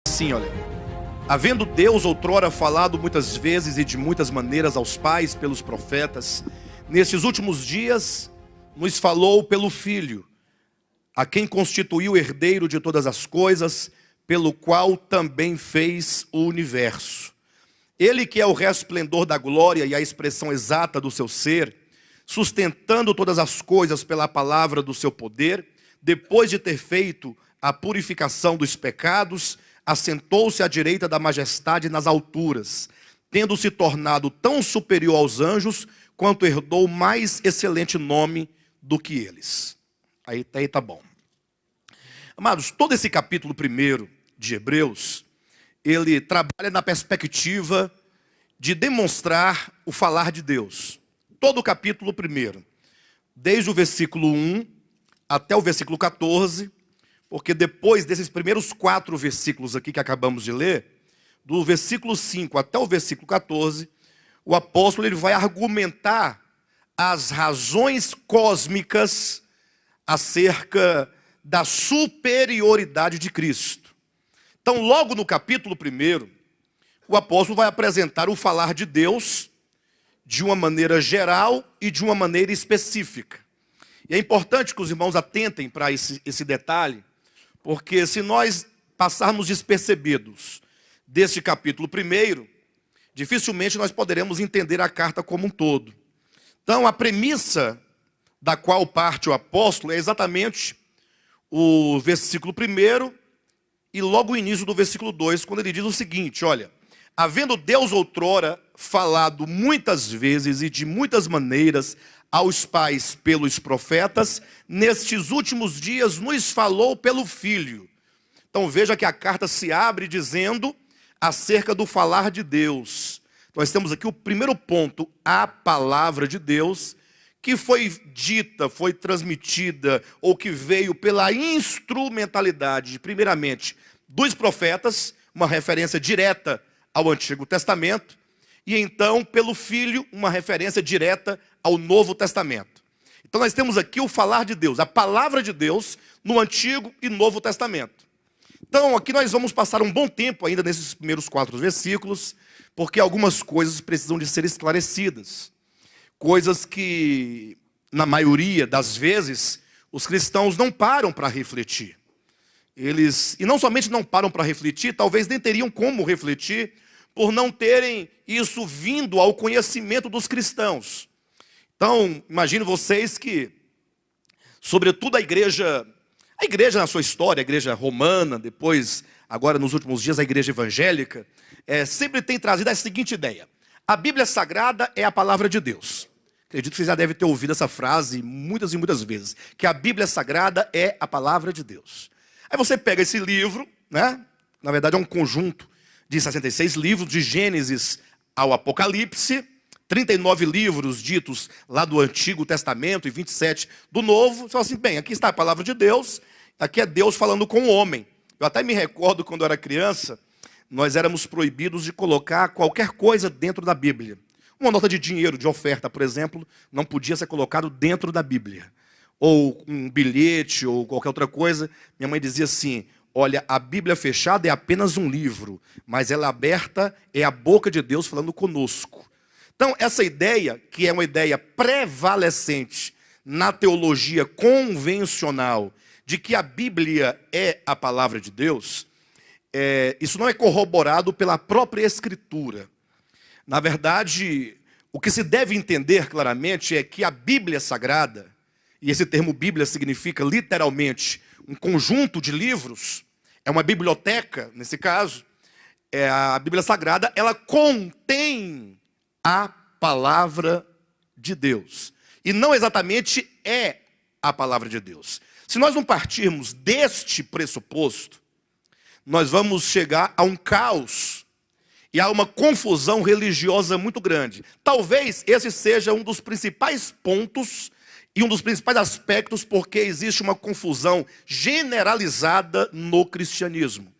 Assim, olha, havendo Deus outrora falado muitas vezes e de muitas maneiras aos pais pelos profetas, nesses últimos dias nos falou pelo Filho, a quem constituiu herdeiro de todas as coisas, pelo qual também fez o universo. Ele que é o resplendor da glória e a expressão exata do seu ser, sustentando todas as coisas pela palavra do seu poder, depois de ter feito a purificação dos pecados, assentou-se à direita da majestade nas alturas, tendo se tornado tão superior aos anjos, quanto herdou mais excelente nome do que eles. Aí tá bom. Amados, todo esse capítulo 1 de Hebreus, ele trabalha na perspectiva de demonstrar o falar de Deus. Todo o capítulo 1, desde o versículo 1 até o versículo 14, porque depois desses primeiros 4 versículos aqui que acabamos de ler, do versículo 5 até o versículo 14, o apóstolo ele vai argumentar as razões cósmicas acerca da superioridade de Cristo. Então, logo no capítulo 1, o apóstolo vai apresentar o falar de Deus de uma maneira geral e de uma maneira específica. E é importante que os irmãos atentem para esse detalhe, porque se nós passarmos despercebidos deste capítulo 1, dificilmente nós poderemos entender a carta como um todo. Então, a premissa da qual parte o apóstolo é exatamente o versículo 1 e logo o início do versículo 2, quando ele diz o seguinte, olha, havendo Deus outrora falado muitas vezes e de muitas maneiras aos pais pelos profetas, nestes últimos dias nos falou pelo Filho. Então veja que a carta se abre dizendo acerca do falar de Deus. Nós temos aqui o primeiro ponto, a palavra de Deus, que foi dita, foi transmitida, ou que veio pela instrumentalidade, primeiramente, dos profetas, uma referência direta ao Antigo Testamento, e então, pelo Filho, uma referência direta ao Novo Testamento. Então nós temos aqui o falar de Deus, a palavra de Deus no Antigo e Novo Testamento. Então aqui nós vamos passar um bom tempo ainda nesses primeiros 4 versículos, porque algumas coisas precisam de ser esclarecidas. Coisas que, na maioria das vezes, os cristãos não param para refletir. E não somente não param para refletir, talvez nem teriam como refletir, por não terem isso vindo ao conhecimento dos cristãos. Então, imagine vocês que, sobretudo a igreja na sua história, a igreja romana, depois, agora nos últimos dias, a igreja evangélica, sempre tem trazido a seguinte ideia: a Bíblia Sagrada é a palavra de Deus. Acredito que você já deve ter ouvido essa frase muitas e muitas vezes, que a Bíblia Sagrada é a palavra de Deus. Aí você pega esse livro, né? Na verdade é um conjunto de 66 livros, de Gênesis ao Apocalipse, 39 livros ditos lá do Antigo Testamento e 27 do Novo. Você fala assim, bem, aqui está a palavra de Deus, aqui é Deus falando com o homem. Eu até me recordo quando eu era criança, nós éramos proibidos de colocar qualquer coisa dentro da Bíblia. Uma nota de dinheiro, de oferta, por exemplo, não podia ser colocado dentro da Bíblia. Ou um bilhete, ou qualquer outra coisa. Minha mãe dizia assim, olha, a Bíblia fechada é apenas um livro, mas ela aberta é a boca de Deus falando conosco. Então, essa ideia, que é uma ideia prevalecente na teologia convencional, de que a Bíblia é a palavra de Deus, isso não é corroborado pela própria Escritura. Na verdade, o que se deve entender claramente é que a Bíblia Sagrada, e esse termo Bíblia significa literalmente um conjunto de livros, é uma biblioteca, nesse caso, a Bíblia Sagrada, ela contém a palavra de Deus. E não exatamente é a palavra de Deus. Se nós não partirmos deste pressuposto, nós vamos chegar a um caos e a uma confusão religiosa muito grande. Talvez esse seja um dos principais pontos e um dos principais aspectos porque existe uma confusão generalizada no cristianismo.